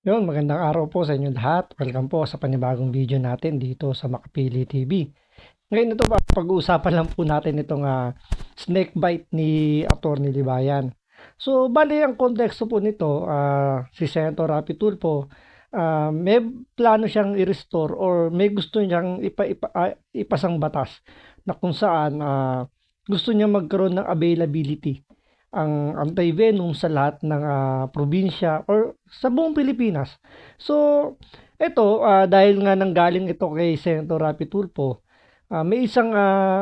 Yun, magandang araw po sa inyo lahat. Welcome po sa panibagong video natin dito sa Makapili TV. Ngayon ito pa, pag-uusapan lang po natin itong snake bite ni Atty. Libayan. So, bali ang konteksto po nito, si Senator Rapi Tulfo, may plano siyang i-restore or may gusto niyang ipasang batas na kung saan gusto niya magkaroon ng availability ang anti-venom sa lahat ng probinsya or sa buong Pilipinas. So, ito, dahil nga nanggaling ito kay Senator Rapi Tulfo, may isang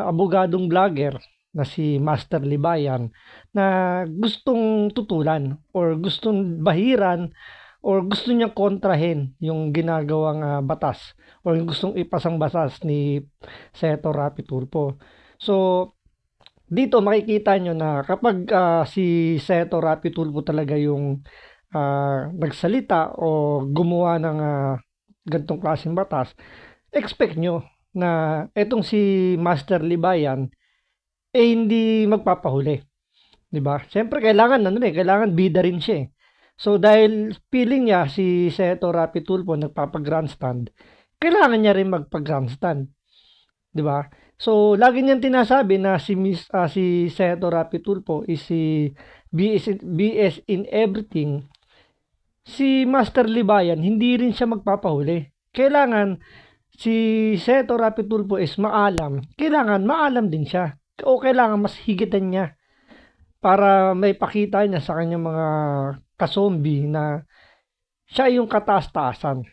abogadong vlogger na si Master Libayan na gustong tutulan or gustong bahiran or gusto niyang kontrahin yung ginagawang batas or yung gustong ipasang batas ni Senator Rapi Tulfo. So, dito makikita nyo na kapag si Senator Rapi Tulfo talaga yung nagsalita o gumawa ng ganitong klaseng batas, expect nyo na etong si Master Libayan hindi magpapahuli. 'Di ba? Siyempre kailangan kailangan bida rin siya. So dahil feeling niya si Senator Rapi Tulfo nagpapag-grandstand, kailangan niya rin magpag-grandstand. 'Di ba? So lagi niyang tinasabi na si Senator Rapi Tulfo is si BS in everything. Si Master Libayan hindi rin siya magpapahuli. Kailangan si Senator Rapi Tulfo is maalam. Kailangan maalam din siya. O kailangan mas higitan niya para may pakita niya sa kanyang mga kasombi na siya yung kataas-taasan.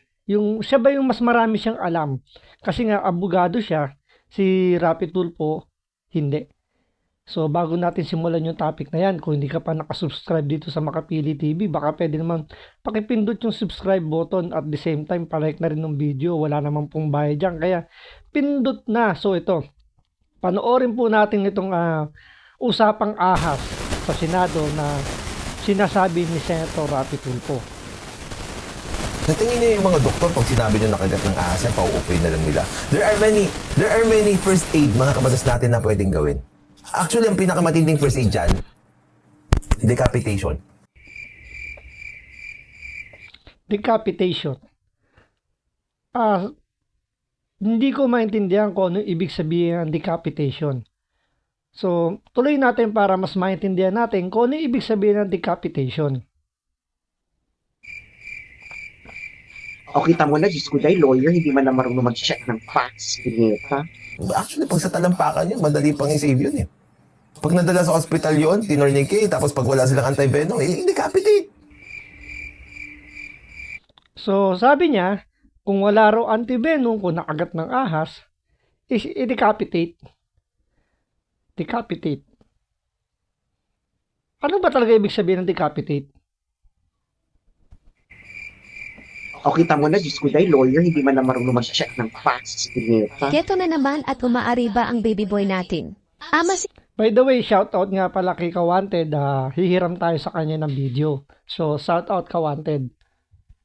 Siya ba yung mas marami siyang alam? Kasi nga abogado siya, si Rapi Tulfo hindi. So bago natin simulan yung topic na yan, kung hindi ka pa nakasubscribe dito sa Makapili TV, baka pwede naman pakipindot yung subscribe button at the same time palike na rin ng video. Wala naman pong bayad dyan, kaya pindot na. So ito, panoorin po natin itong usapang ahas sa Senado na sinasabi ni Senator Rapi Tulfo. Sa tingin niyo yung mga doktor, pag sinabi niyo nakagat ng ahas yan, pauupoy na lang nila. There are many first aid, mga kabatas natin na pwedeng gawin. Actually, ang pinakamatinding first aid dyan, decapitation. Decapitation. Hindi ko maintindihan kung ano ibig sabihin ng decapitation. So, tuloy natin para mas maintindihan natin kung ano ibig sabihin ng decapitation. O kita mo na, Diyos ko dahil lawyer, hindi man lang marunong mag-check ng facts. Pineta. Actually, pag sa talampakan yun, madali pang i-save yun eh. Pag nadala sa hospital yun, tinorniquet, tapos pag wala silang anti-venom, decapitate. So, sabi niya, kung wala raw antivenom, kung nakagat ng ahas, is i-decapitate. Decapitate. Ano ba talaga ibig sabihin ng decapitate? O kita mo na, Diyos ko dahil lawyer, hindi man lang marunong mag-check ng facts. Pineta. Keto na naman at umaariba ang baby boy natin. Ama si By the way, shoutout nga pala kay Kawanted. Hihiram tayo sa kanya ng video. So, shoutout Kawanted.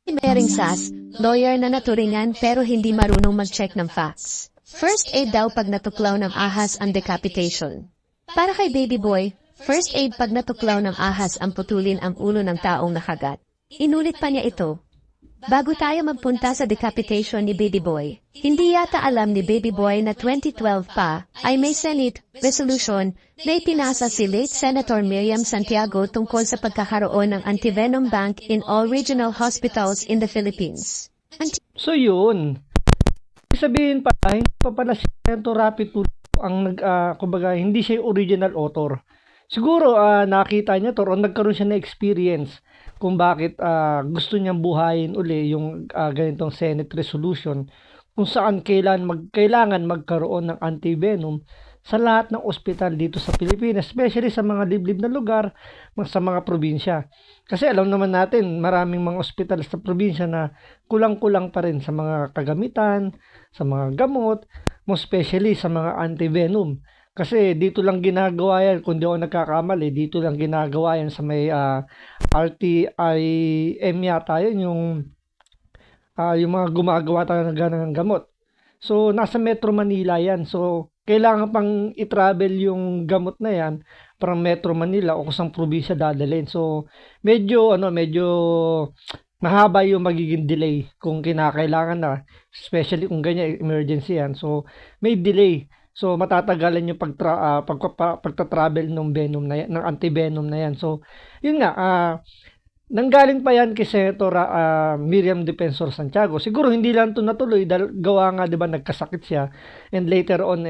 Mering Sas, lawyer na naturingan pero hindi marunong mag-check ng facts. First aid daw pag natuklaw ng ahas ang decapitation. Para kay baby boy, first aid pag natuklaw ng ahas ang putulin ang ulo ng taong nakagat. Inulit pa niya ito. Bago tayo magpunta sa decapitation ni Baby Boy, hindi yata alam ni Baby Boy na 2012 pa ay may Senate resolution na ipinasa si late Senator Miriam Santiago tungkol sa pagkakaroon ng antivenom bank in all regional hospitals in the Philippines. So, yun. Ibig sabihin pa, hindi pa pala si Senator Rapi Tulfo ang kumbaga, hindi siya yung original author. Siguro, nakita niya to o nagkaroon siya ng experience kung bakit gusto niyang buhayin uli yung ganitong Senate resolution kung saan kailangan magkaroon ng antivenom sa lahat ng ospital dito sa Pilipinas, especially sa mga liblib na lugar, sa mga probinsya. Kasi alam naman natin, maraming mga ospital sa probinsya na kulang-kulang pa rin sa mga kagamitan, sa mga gamot, most especially sa mga antivenom. Kasi dito lang ginagawa yan, kung di ako nagkakamali, dito lang ginagawa yan sa may RTIM yata yun, yung mga gumagawa tayo ng gamot. So, nasa Metro Manila yan. So, kailangan pang i-travel yung gamot na yan from Metro Manila o kusang probinsya dadalhin. So, medyo mahaba yung magiging delay kung kinakailangan na, especially kung ganyan, emergency yan. So, may delay. So, matatagalan yung pagta-travel ng venom na yan, ng antivenom na yan. So, yun nga, nanggaling pa yan kay Senator Miriam Defensor Santiago. Siguro hindi lang ito natuloy dahil gawa nga 'di ba nagkasakit siya and later on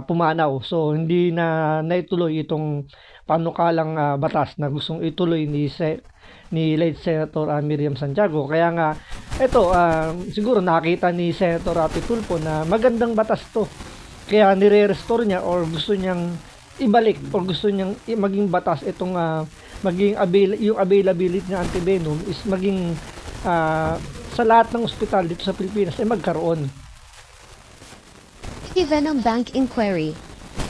pumanaw. So hindi na naituloy itong panukalang batas na gustong ituloy ni late Senator Miriam Santiago. Kaya nga ito siguro nakita ni Senator Rapi Tulfo na magandang batas 'to. Kaya nire-restore niya or gusto niyang ibalik or gusto niyang maging batas itong maging yung availability ng antivenom is maging sa lahat ng ospital dito sa Pilipinas ay magkaroon. Anti-venom bank inquiry.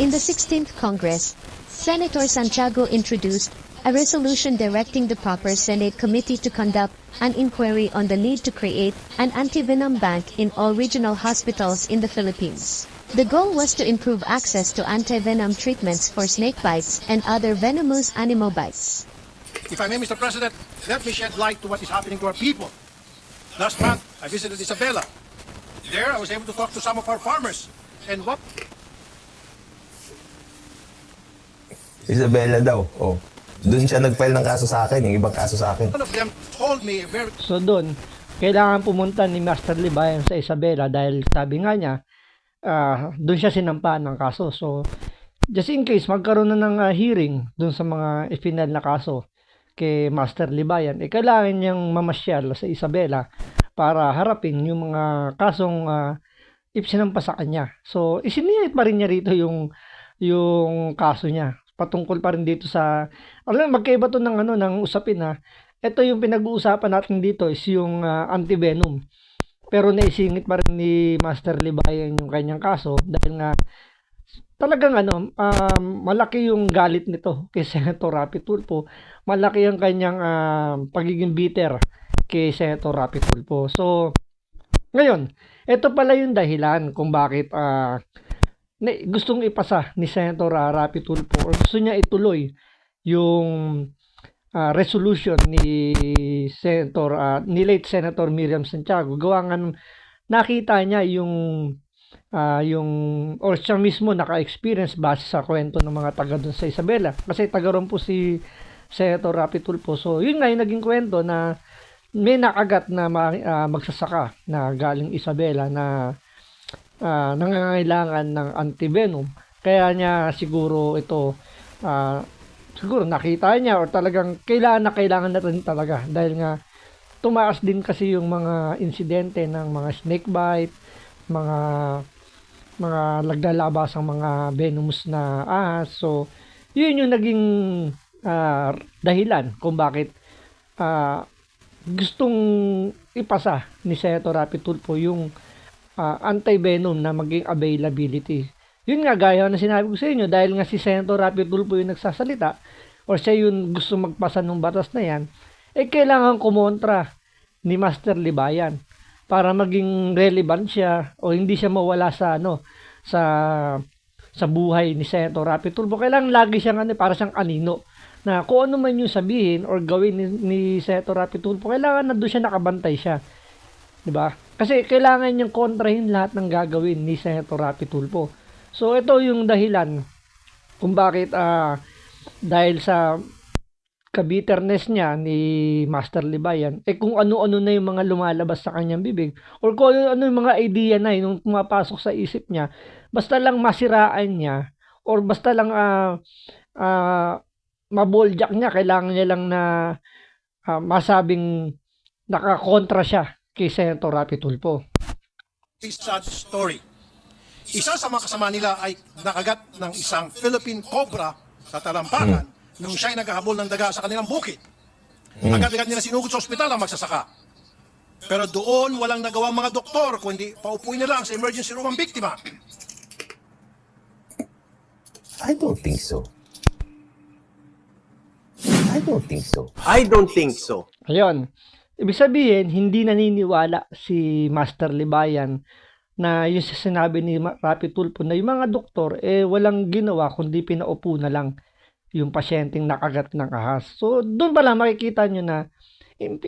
In the 16th Congress, Senator Santiago introduced a resolution directing the proper Senate committee to conduct an inquiry on the need to create an anti-venom bank in all regional hospitals in the Philippines. The goal was to improve access to anti-venom treatments for snake bites and other venomous animal bites. If I may, Mr. President, let me shed light to what is happening to our people. Last month, I visited Isabela. There, I was able to talk to some of our farmers. And what Isabela daw. Oh. Doon siya nag-file ng kaso sa akin, yung ibang kaso sa akin. one of them told me very So doon, kailangan pumunta ni Master Libayan sa Isabela dahil sabi nga niya, doon siya sinampahan ng kaso. So, just in case magkaroon na ng hearing doon sa mga ifinal na kaso kay Master Libayan, kailangan niyang mamasyal sa Isabela para harapin yung mga kasong ipsinampa sa kanya. So, isiningit pa rin niya rito yung kaso niya. Patungkol pa rin dito sa, magkaiba to ng usapin ha. Ito yung pinag-uusapan natin dito is yung antivenom. Pero naisingit pa rin ni Master Libayan yung kanyang kaso dahil nga talagang malaki yung galit nito kay Senator Rapi Tulfo. Malaki yung kanyang pagiging bitter kay Senator Rapi Tulfo. So, ngayon, ito pala yung dahilan kung bakit gustong ipasa ni Senator Rapi Tulfo or gusto niya ituloy yung resolution ni late Senator Miriam Santiago. Gawa nga nakita niya yung or siya mismo naka-experience base sa kwento ng mga taga doon sa Isabela. Kasi taga ron po si Senator Rapi Tulfo. So, yun nga yung naging kwento na may nakagat na magsasaka na galing Isabela na nangangailangan ng antivenom. Kaya niya siguro ito siguro nakita niya or talagang kailangan na rin talaga dahil nga tumaas din kasi yung mga insidente ng mga snake bite, mga naglalabas ang mga venomous na ahas. So, yun yung naging dahilan kung bakit gustong ipasa ni Senator Rapi Tulfo yung anti-venom na maging availability. Yun nga, gaya na sinabi ko sa inyo, dahil nga si Senator Rapi Tulfo yung nagsasalita or siya yung gusto magpasa ng batas na yan, kailangan kumontra ni Master Libayan para maging relevant siya o hindi siya mawala sa sa buhay ni Senator Rapi Tulfo. Kailangan lagi siyang para siyang anino na kung ano man yung sabihin or gawin ni Senator Rapi Tulfo, kailangan na doon siya nakabantay siya. 'Di ba? Kasi kailangan niyang kontrahin lahat ng gagawin ni Senator Rapi Tulfo. So ito yung dahilan kung bakit dahil sa kabitterness niya ni Master Libayan, kung ano-ano na yung mga lumalabas sa kanyang bibig or kung ano yung mga idea na yung pumapasok sa isip niya, basta lang masiraan niya or basta lang maboljak niya, kailangan niya lang na masabing nakakontra siya kay Senator Rapi Tulfo. sad story. Isa sa mga kasama nila ay nakagat ng isang Philippine cobra sa talampakan nung siya'y naghahabol ng daga sa kanilang bukid. Agad-agad nila sinugod sa ospital ang magsasaka. Pero doon walang nagawang mga doktor kundi paupuin na lang sa emergency room ang biktima. I don't think so. I don't think so. I don't think so. Ayun. Ibig sabihin, hindi naniniwala si Master Libayan na yung sinabi ni Rapi Tulfo na yung mga doktor walang ginawa kundi pinaupo na lang yung pasyenteng nakagat ng ahas. So doon pala makikita nyo na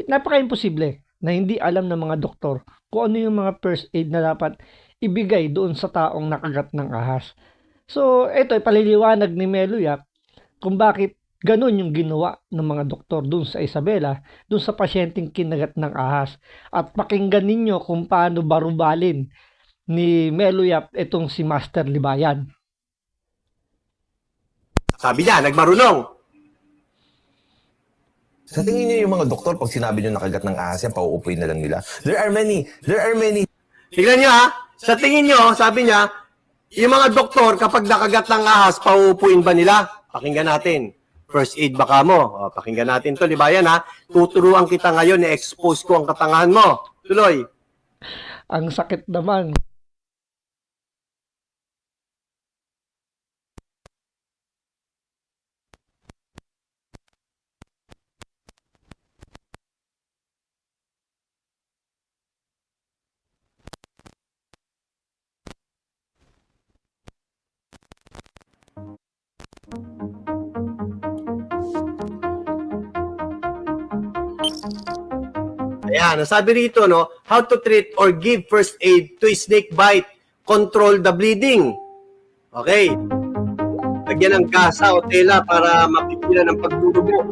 Napaka-imposible na hindi alam ng mga doktor kung ano yung mga first aid na dapat ibigay doon sa taong nakagat ng ahas. So, ito ay paliliwanag ni Melo Yap kung bakit ganun yung ginawa ng mga doktor doon sa Isabela, doon sa pasyenteng kinagat ng ahas. At pakinggan ninyo kung paano barubalin ni Melo Yap itong si Master Libayan. Sabi niya, nagmarunong. Sa tingin niyo yung mga doktor, pag sinabi niyo nakagat ng ahas yan, pauupuin na lang nila. There are many. Tignan niyo ha, sa tingin niyo, sabi niya, yung mga doktor, kapag nakagat ng ahas, pauupuin ba nila? Pakinggan natin. First aid baka mo. O, pakinggan natin to, Libayan ha. Tuturuan kita ngayon, i-expose ko ang katangahan mo. Tuloy. Ang sakit naman. Ayan, sabi rito, no, how to treat or give first aid to snake bite. Control the bleeding. Okay. Lagyan ng gasa o tela para mapigilan ang pagdudugo.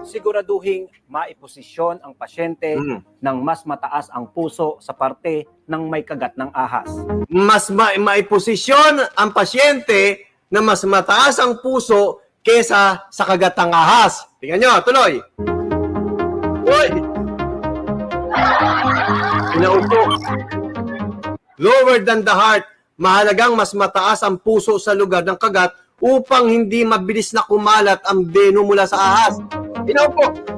Siguraduhing maiposisyon ang pasyente ng mas mataas ang puso sa parte ng may kagat ng ahas. Mas maiposisyon ang pasyente na mas mataas ang puso kesa sa kagatang ahas. Tingnan nyo, tuloy. Uy! Pinaupo. Lower than the heart. Mahalagang mas mataas ang puso sa lugar ng kagat upang hindi mabilis na kumalat ang beno mula sa ahas. Pinaupo.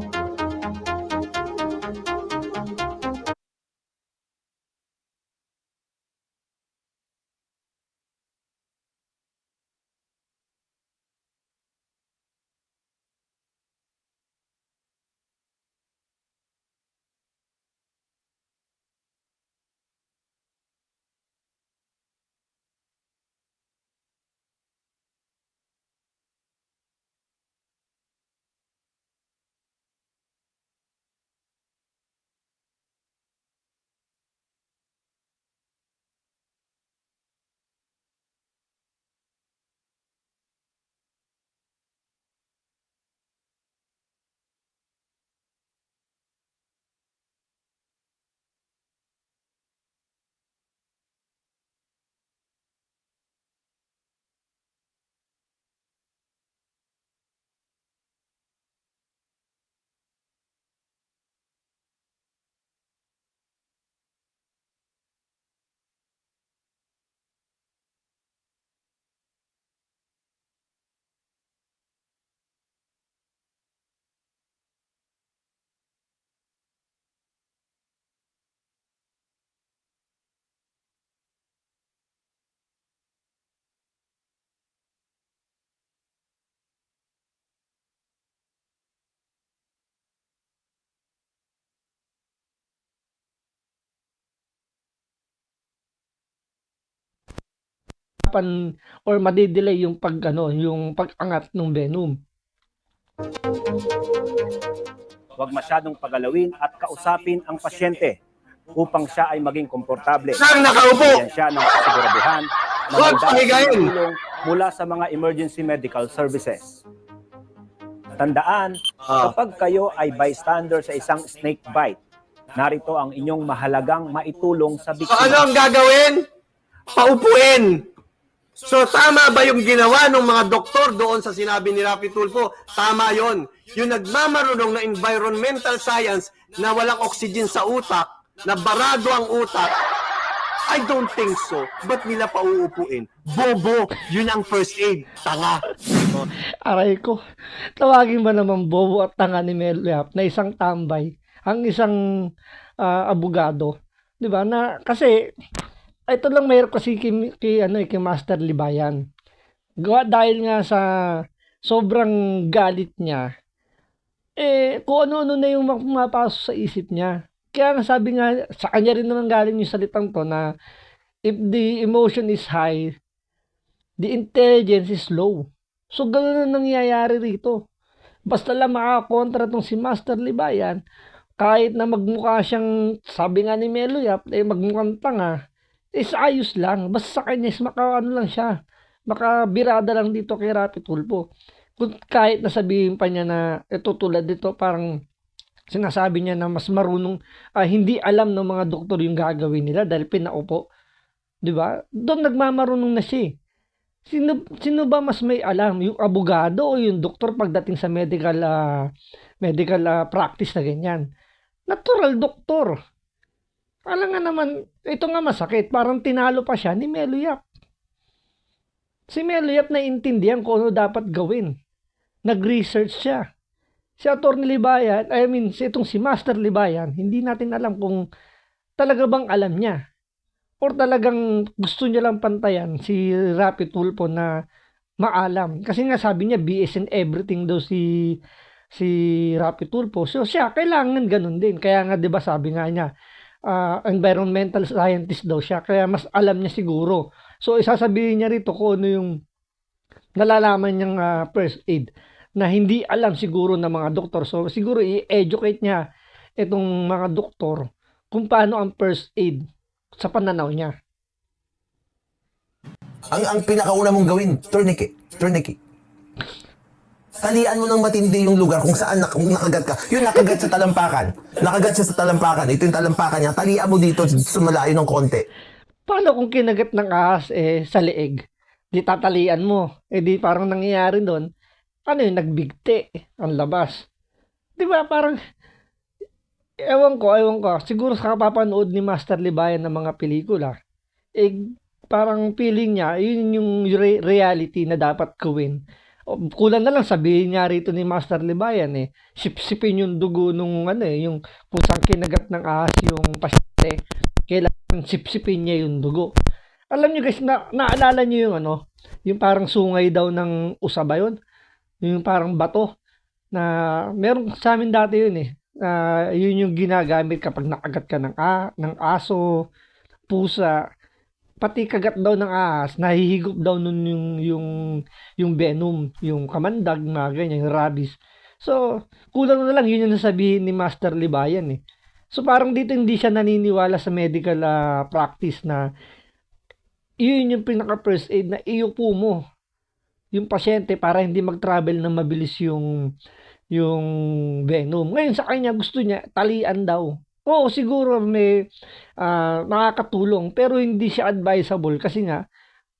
Or madidelay yung yung pag-angat ng venom. Huwag masyadong pagalawin at kausapin ang pasyente upang siya ay maging komportable. Saan nakaupo? Bigyan siya ng kasiguraduhan na Huwag handa pahigayin. ang tulong mula sa mga emergency medical services. Tandaan, kapag kayo ay bystander sa isang snake bite, narito ang inyong mahalagang maitulong sa So biktima. ano ang gagawin? Paupuin. So tama ba yung ginawa ng mga doktor doon sa sinabi ni Rapi Tulfo? Tama yon. Yung nagmamarunong na environmental science na walang oxygen sa utak, na barado ang utak, I don't think so. Ba't nila pauupuin? Bobo, yun ang first aid. Tanga. Aray ko, tawagin ba naman bobo at tanga ni Melo Yap na isang tambay, ang isang abogado, 'di ba? Na kasi ito lang mayroon kasi kay Master Libayan. Dahil nga sa sobrang galit niya, kung ano-ano na yung mapasok sa isip niya. Kaya sabi nga, sa kanya rin naman galing yung salitang to na if the emotion is high, the intelligence is low. So, gano'n na nangyayari rito. Basta lang makakontra tong si Master Libayan, kahit na magmukha siyang, sabi nga ni Melo Yap, magmukhang tanga, is ayos lang. Basta sa kanya is ano lang siya, makabirada lang dito kay Rapi Tulfo. Kung kahit nasabihin pa niya na ito tulad dito, parang sinasabi niya na mas marunong, hindi alam ng mga doktor yung gagawin nila dahil pinaupo. Diba? Doon nagmamarunong na siya. Sino ba mas may alam? Yung abogado o yung doktor pagdating sa medical practice na ganyan? Natural doktor. Alam nga naman, ito nga masakit. Parang tinalo pa siya ni Melo Yap. Si Melo Yap naiintindihan kung ano dapat gawin. Nag-research siya. Si Atty. Libayan, itong si Master Libayan, hindi natin alam kung talaga bang alam niya. Or talagang gusto niya lang pantayan si Rapi Tulfo na maalam. Kasi nga sabi niya, BS in everything daw si Rapi Tulfo. So siya, kailangan ganun din. Kaya nga 'di ba sabi nga niya, environmental scientist daw siya. Kaya mas alam niya siguro. So isasabihin niya rito kung ano yung nalalaman niyang first aid na hindi alam siguro ng mga doktor. So siguro i-educate niya itong mga doktor kung paano ang first aid sa pananaw niya. Ang pinakauna mong gawin, tourniquet. Talian mo ng matindi yung lugar kung saan nakagat ka. Yung nakagat sa talampakan. Nakagat siya sa talampakan. Ito yung talampakan niya. Talian mo dito sa malayo ng konti. Paano kung kinagat ng ahas sa leeg? Di tatalian mo. Di parang nangyayari doon. Ano yung nagbigti ang labas. Di ba parang ewan ko. Siguro sa kapapanood ni Master Libayan ng mga pelikula, parang feeling niya, yun yung reality na dapat gawin. Kulang na lang sabihin niya rito ni Master Libayan, sipsipin yung dugo nung yung pusang kinagat ng ahas yung pasyente. Kailangan sipsipin niya yung dugo. Alam niyo guys, naalala niyo yung yung parang sungay daw ng usaba yun? Yung parang bato na meron sa amin dati yun yun yung ginagamit kapag nakagat ka ng aso, pusa, pati kagat daw ng ahas, nahihigop daw nun yung venom, yung kamandag, mga ganyan, yung rabies. So, kulang na lang yun yung nasabihin ni Master Libayan So, parang dito hindi siya naniniwala sa medical practice na yun yung pinaka first aid na iupo mo yung pasyente para hindi mag-travel na mabilis yung venom. Ngayon sa kanya gusto niya talian daw. Oo, siguro may nakakatulong pero hindi siya advisable kasi nga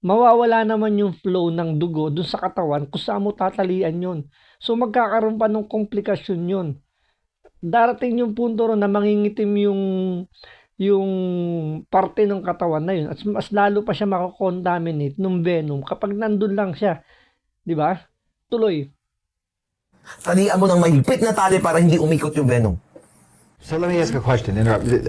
mawawala naman yung flow ng dugo dun sa katawan kung saan mo tatalian yun. So magkakaroon pa ng komplikasyon yun. Darating yung punto ron na mangingitim yung parte ng katawan na yun at mas lalo pa siya makakontaminate ng venom kapag nandun lang siya. Di ba? Tuloy. Talian mo ng mahigpit na tali para hindi umikot yung venom. So let me ask a question.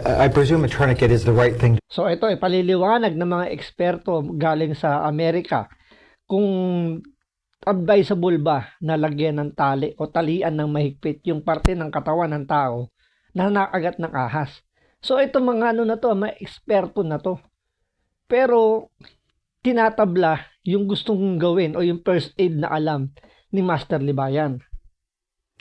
I presume a tourniquet is the right thing. So ito paliliwanag ng mga eksperto galing sa Amerika kung advisable ba na lagyan ng tali o talian ng mahigpit yung parte ng katawan ng tao na nakagat ng ahas. So ito mga na to, mga eksperto na to. Pero tinatabla yung gustong gawin o yung first aid na alam ni Master Libayan.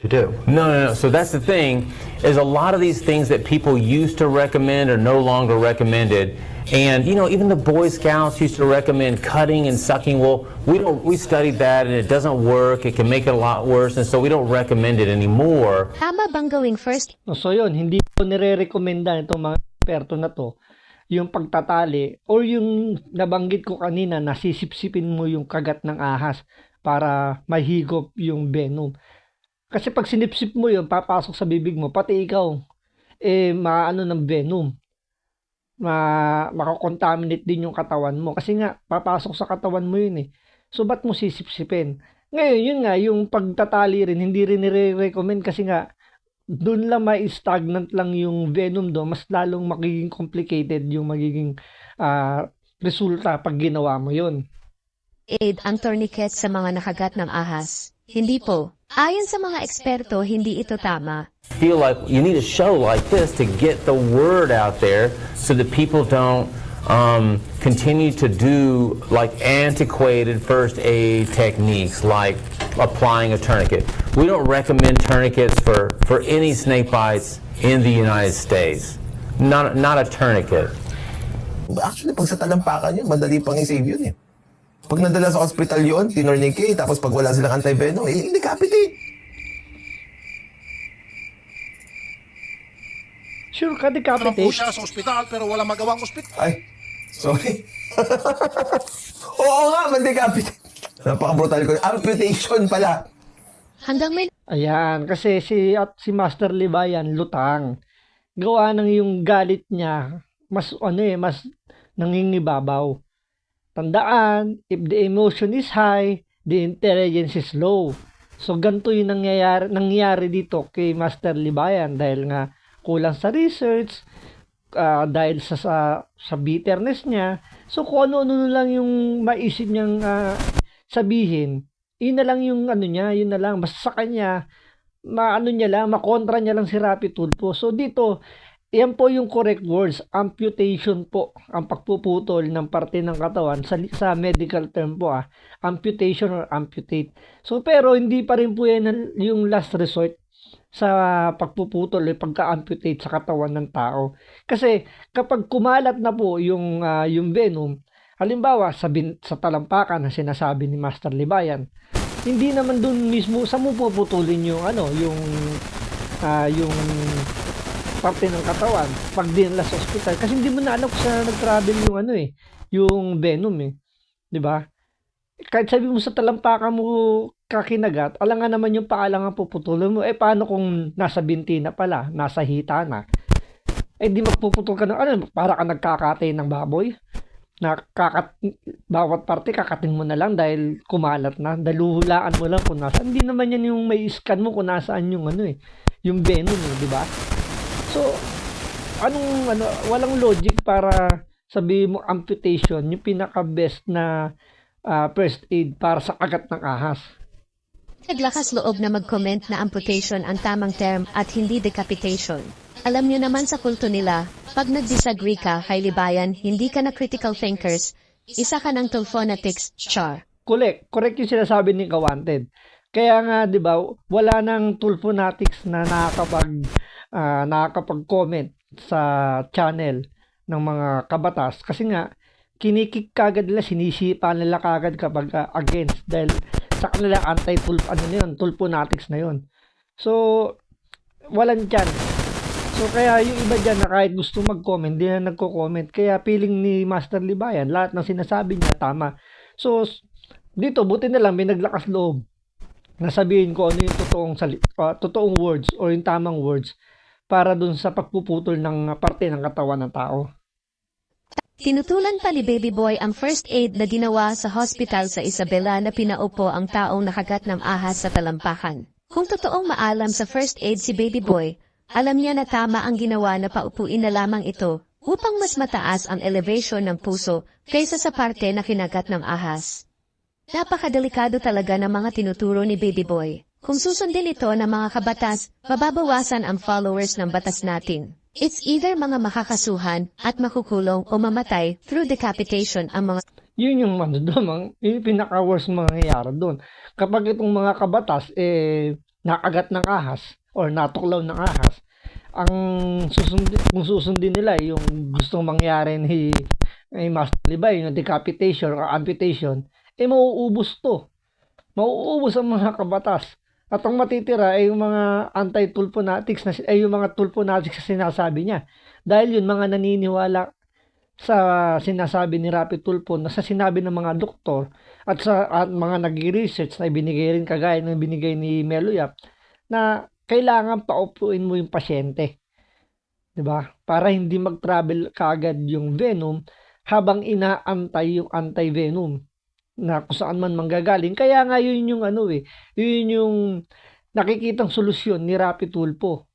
To do. No. So that's the thing, is a lot of these things that people used to recommend are no longer recommended. And, even the Boy Scouts used to recommend cutting and sucking. Well, we studied that and it doesn't work. It can make it a lot worse. And so we don't recommend it anymore. Tama bang gawing first So yun, hindi ko nire-recommenda itong mga eksperto na to yung pagtatali or yung nabanggit ko kanina na sisipsipin mo yung kagat ng ahas para mahigop yung venom. Kasi pag sinipsip mo yun, papasok sa bibig mo, pati ikaw, maano ng venom. Makakontaminate din yung katawan mo. Kasi nga, papasok sa katawan mo yun So, ba't mo sisipsipin? Ngayon, yun nga, yung pagtatali rin, hindi rin nire-recommend kasi nga, doon lang stagnant lang yung venom doon, mas lalong magiging complicated yung magiging resulta pag ginawa mo yun. aid ang tourniquet sa mga nakagat ng ahas? Hindi po. Ayon sa mga eksperto, hindi ito tama. Feel like you need a show like this to get the word out there so that people don't continue to do like antiquated first aid techniques like applying a tourniquet. We don't recommend tourniquets for any snake bites in the United States. Not a tourniquet. Actually, pag sa talampakan yun, madali pang i-save yun eh. Pag nadala sa hospital yun, tinornicate, tapos pag wala silang anti-venom, i-decapitate. Sure ka, Naman po decapitate? siya sa ospital pero wala magawang ospital. Ay, sorry. Oo nga, ma-decapitate. Napaka-brutal ko. Amputation pala. Hanggang may Ayan, kasi si Master Libayan lutang. Gawa ng yung galit niya, mas mas nangingibabaw. Tandaan, if the emotion is high, the intelligence is low. So ganito yung nangyayari dito kay Master Libayan dahil nga kulang sa research, dahil sa bitterness niya. So kung ano-ano lang yung maisip niyang sabihin, yun na lang yung yun na lang. Basta sa kanya, makontra niya lang si Rapi Tulfo. So dito, yan po yung correct words, amputation po, ang pagpuputol ng parte ng katawan sa medical term po, amputation or amputate. So pero hindi pa rin po yan yung last resort sa pagpuputol o pagka-amputate sa katawan ng tao. Kasi kapag kumalat na po yung venom, halimbawa sa talampakan na sinasabi ni Master Libayan, hindi naman dun mismo sa mo puputulin yung yung parte ng katawan pag dinala sa ospital, kasi hindi mo na alam kung saan nag-travel yung yung venom di ba? Kahit sabi mo sa talampakan mo kakinagat, alangan naman yung paalangan puputulin mo, paano kung nasa binti na pala, nasa hita na, di magpuputol ka ng para ka nagkakatay ng baboy na bawat parte kakatin mo na lang dahil kumalat na, daluhulaan mo lang kung nasaan. Hindi naman yan yung may scan mo kung nasaan yung yung venom di ba? So walang logic para sabihin mo amputation yung pinaka best na first aid para sa kagat ng ahas. naglakas loob na mag-comment na amputation ang tamang term at hindi decapitation. Alam nyo naman sa kulto nila, pag nag-disagree ka kay Libayan, hindi ka na critical thinkers, isa ka ng Tulfonatics, char. Correct yung sinasabi ni Kawanted. Kaya nga, di ba, wala nang Tulfonatics na nakakapag-comment sa channel ng mga kabatas. Kasi nga, kinikik kagad nila, sinisipa nila kagad kapag against. Dahil sa kanila, Tulfonatics na yun. So, walang chance. So, kaya yung iba dyan na kahit gusto mag-comment, di na nagko-comment. Kaya feeling ni Master Libayan, lahat ng sinasabi niya tama. So, dito, buti na lang may naglakas loob na sabihin ko ano yung totoong words o yung tamang words para dun sa pagpuputol ng parte ng katawan ng tao. Tinutulan pa ni Baby Boy ang first aid na ginawa sa hospital sa Isabela na pinaupo ang taong nakagat ng ahas sa talampakan. Kung totoong maalam sa first aid si Baby Boy, alam niya na tama ang ginawa na paupuin na lamang ito upang mas mataas ang elevation ng puso kaysa sa parte na kinagat ng ahas. Napakadelikado talaga ng mga tinuturo ni Baby Boy. Kung susundin ito ng mga kabatas, mababawasan ang followers ng batas natin. It's either mga makakasuhan at makukulong o mamatay through decapitation ang mga... Yun yung yung pinaka-worst mangyayari doon. Kapag itong mga kabatas, nakagat ng ahas or natuklaw ng ahas, kung susundin nila yung gustong mangyari ni Master Libay, yung decapitation or amputation, mauubos to. Mauubos ang mga kabatas. At ang matitira ay yung mga anti-Tulfonatics yung mga Tulfonatics na sinasabi niya. Dahil yun, mga naniniwala sa sinasabi ni Rapi Tulfo na sa sinabi ng mga doktor at mga nag-research na ibinigay rin kagaya ng binigay ni Meloyap na kailangan paupuin mo yung pasyente. 'Di ba? Para hindi mag-travel kaagad yung venom habang inaantay yung anti-venom na kung saan man manggagaling. Kaya nga yun yung yun yung nakikitang solusyon ni Rapi Tulfo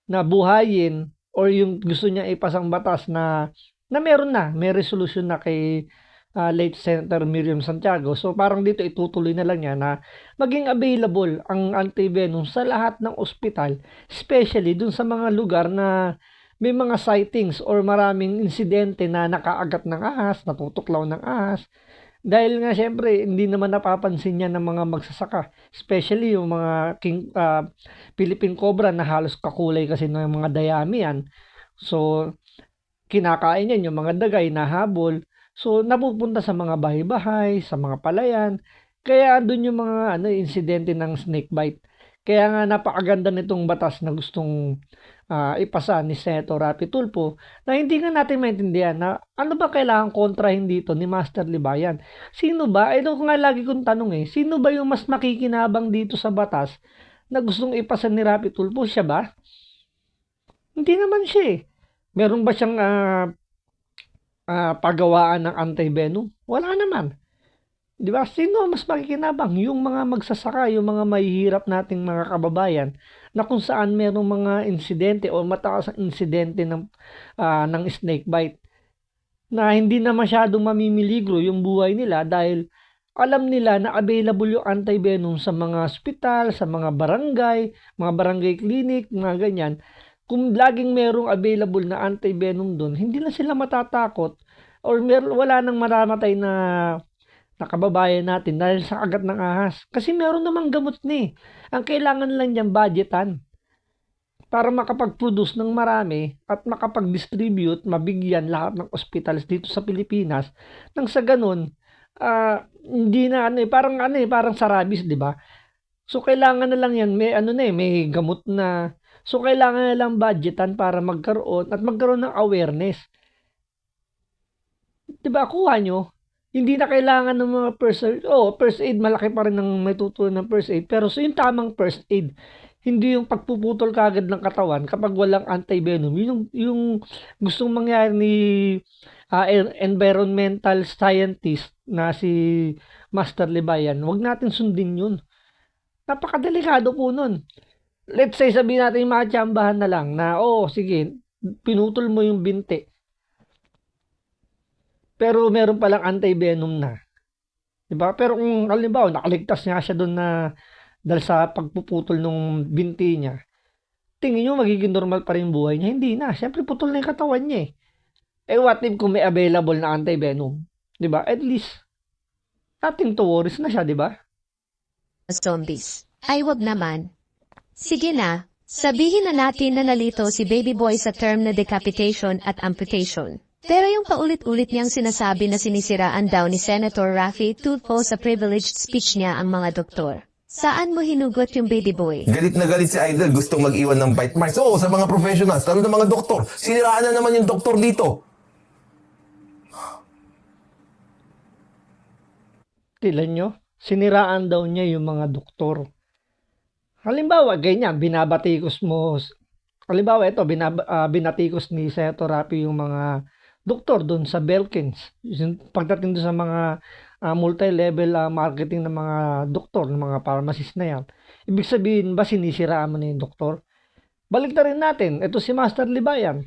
na buhayin or yung gusto niya ipasang batas na may resolution na kay late Senator Miriam Santiago. So parang dito itutuloy na lang niya na maging available ang antivenom sa lahat ng ospital, especially dun sa mga lugar na may mga sightings or maraming insidente na nakaagat ng ahas, natutuklaw ng ahas, Dahil nga siyempre, hindi naman napapansin yan ng mga magsasaka. Especially yung mga Philippine Cobra na halos kakulay kasi ng mga dayami yan. So, kinakain yan yung mga dagay na habol. So, napupunta sa mga bahay-bahay, sa mga palayan. Kaya doon yung mga insidente ng snake bite. Kaya nga napakaganda nitong batas na gustong ipasa ni Senator Rapi Tulfo na hindi nga natin maintindihan na ano ba kailangan kontrahin dito ni Master Libayan. Sino ba? Ito nga lagi kong tanong sino ba yung mas makikinabang dito sa batas na gustong ipasa ni Rapi Tulfo? Siya ba? Hindi naman siya Meron ba siyang pagawaan ng anti-venom? Wala naman. Di ba? Sino mas makikinabang? Yung mga magsasaka, yung mga mahihirap nating mga kababayan na kung saan merong mga insidente o mataas ang insidente ng snake bite na hindi na masyadong mamimiligro yung buhay nila dahil alam nila na available yung anti-venom sa mga ospital, sa mga barangay clinic, mga ganyan. Kung laging merong available na anti-venom doon, hindi na sila matatakot or wala nang maramatay na kababayan natin dahil sa kagat ng ahas. Kasi meron namang gamot Ang kailangan lang niyang budgetan para makapag-produce ng marami at makapag-distribute, mabigyan lahat ng hospitals dito sa Pilipinas. Nang sa ganun, hindi na parang sa rabies, di ba? So kailangan na lang yan, may gamot na. So kailangan na lang budgetan para magkaroon ng awareness. Di ba, kuha nyo? Hindi na kailangan ng mga first aid, malaki pa rin ng may tutunan ng first aid. Pero yung tamang first aid, hindi yung pagpuputol kagad ng katawan kapag walang anti-venom. Yung gustong mangyari ni environmental scientist na si Master Libayan, wag natin sundin yun. Napakadelikado po nun. Let's say, sabihin natin yung mga tsambahan na lang na, sige, pinutol mo yung binti. Pero meron palang anti-venom na. Diba? Pero kung halimbawa, nakaligtas nga siya doon na dahil sa pagpuputol ng binti niya, tingin nyo magiging normal pa rin buhay niya? Hindi na. Siyempre putol na yung katawan niya what if kung may available na anti-venom? Diba? At least, nothing to worries na siya, diba? Zombies. Ay wag naman. Sige na, sabihin na natin na nalito si Baby Boy sa term na decapitation at amputation. Pero yung paulit-ulit niyang sinasabi na sinisiraan daw ni Senator Rafi Tulfo sa privileged speech niya ang mga doktor. Saan mo hinugot yung Baby Boy? Galit na galit si Idol, gustong mag-iwan ng bite marks. Oo, sa mga professionals, lalo ng mga doktor. Siniraan na naman yung doktor dito. Tilan nyo? Siniraan daw niya yung mga doktor. Halimbawa, ganyan, binabatikos mo. Halimbawa, ito, binatikos ni Senator Rafi yung mga doktor doon sa Belkins. Pagdating doon sa mga multi-level marketing ng mga doktor, ng mga pharmacist na yan. Ibig sabihin ba sinisiraan mo na yung doktor? Balik na rin natin. Ito si Master Libayan.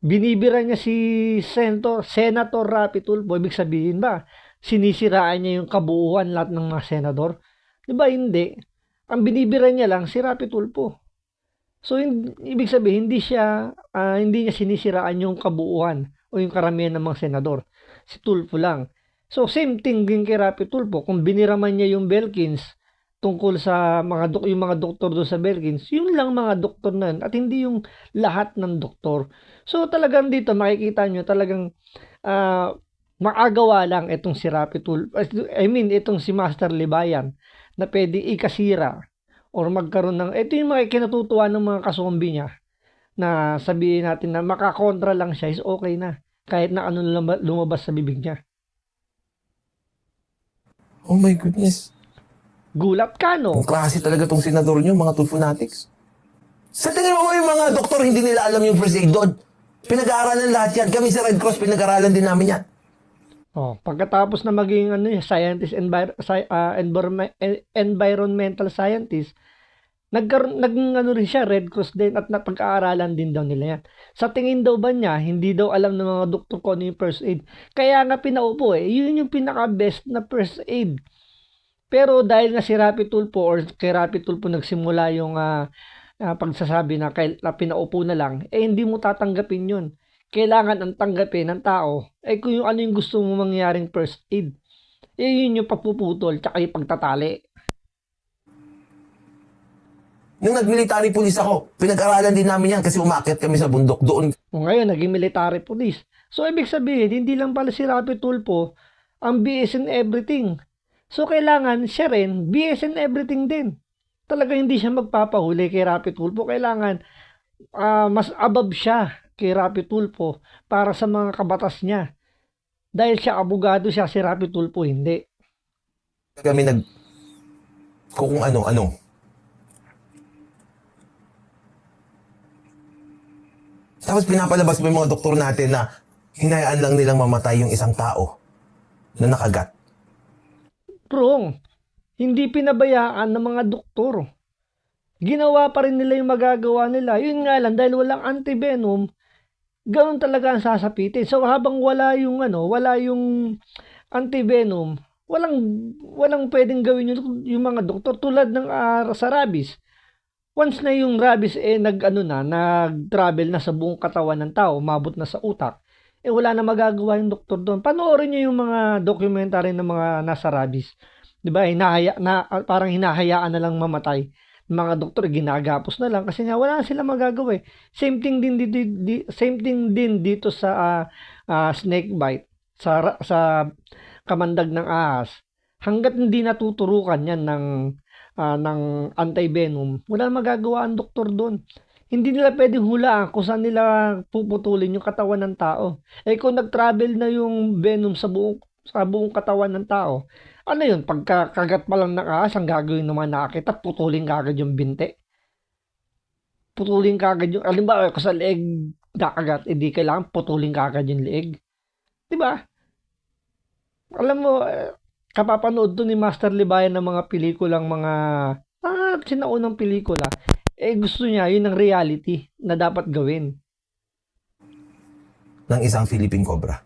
Binibira niya si Senator Rapi Tulfo. Ibig sabihin ba sinisiraan niya yung kabuuan lahat ng mga senador? Diba hindi? Ang binibira niya lang si Rapi Tulfo. So ibig sabihin hindi niya sinisiraan yung kabuuan o yung karamihan ng mga senador. Si Tulfo lang. So, same thing din kay Rapi Tulfo. Kung biniraman niya yung Belkins tungkol sa yung mga doktor doon sa Belkins, yun lang mga doktor na yun, at hindi yung lahat ng doktor. So, talagang dito, makikita nyo, talagang makagawa lang itong si Rapi Tulfo. Itong si Master Libayan na pwede ikasira or magkaroon ng, ito yung mga kinatutuwa ng mga kasombi niya na sabihin natin na makakontra lang siya is okay na. Kahit na ano lumabas sa bibig niya. Oh my goodness. Gulat ka, no? Ang klase talaga tong senador nyo, mga Tulfonatics. Sa tingin mo yung mga doktor, hindi nila alam yung first aid doon. Pinag-aaralan lahat yan. Kami sa Red Cross, pinag-aaralan din namin yan. Pagkatapos na maging scientist, environmental scientist, naging rin siya, Red Cross din, at napag-aaralan din daw nila yan. Sa tingin daw ba niya, hindi daw alam ng mga doktor ko ano yung first aid. Kaya nga pinaupo yun yung pinaka-best na first aid. Pero dahil nga si Rapi Tulfo or kay Rapi Tulfo nagsimula yung pagsasabi na pinaupo na lang, hindi mo tatanggapin yun. Kailangan ang tanggapin ng tao kung yung ano yung gusto mo mangyaring first aid. yun yung pagpuputol, tsaka yung pagtatali. Nung nag-military police ako, pinag-aralan din namin yan kasi umakyat kami sa bundok doon. O ngayon, naging military police. So, ibig sabihin, hindi lang pala si Rapi Tulfo ang BS in everything. So, kailangan siya rin BS in everything din. Talaga hindi siya magpapahuli kay Rapi Tulfo. Kailangan mas above siya kay Rapi Tulfo para sa mga kabatas niya. Dahil siya abogado siya, si Rapi Tulfo hindi. Kami kung ano-ano. Tapos pinapalabas mo yung mga doktor natin na hinayaan lang nilang mamatay yung isang tao na nakagat. Wrong. Hindi pinabayaan ng mga doktor. Ginawa pa rin nila yung magagawa nila. Yun nga lang, dahil walang antivenom, ganoon talaga ang sasapitin. So habang wala yung antivenom, walang pwedeng gawin yung mga doktor tulad ng sa rabies. Once na yung rabies nag-travel na sa buong katawan ng tao, mabot na sa utak, wala na magagawa yung doktor doon. Panoorin niyo yung mga documentary ng mga nasa rabies. 'Di ba? Parang hinahayaan na lang mamatay. Mga doktor ginagapos na lang kasi nga wala na sila magagawa. Same thing din dito sa snake bite, sa kamandag ng ahas. Hangga't hindi natuturukan yan ng anti-venom, wala magagawa ang doktor doon. Hindi nila pwedeng hulaan kung saan nila puputulin yung katawan ng tao. Kung nag-travel na yung venom sa buong katawan ng tao, ano yun? Pagkakagat pa lang ng ahas, ang gagawin naman nakakita, putulin kagad yung binte. Putulin kagad yung, alimbawa, kung sa leeg nakagat, hindi kailangan putulin kagad yung leeg. Diba? Alam mo, kapapanood to ni Master Libayan ng mga pelikulang sinaunang pelikula, gusto niya, yun ang reality na dapat gawin. Ng isang Philippine Cobra.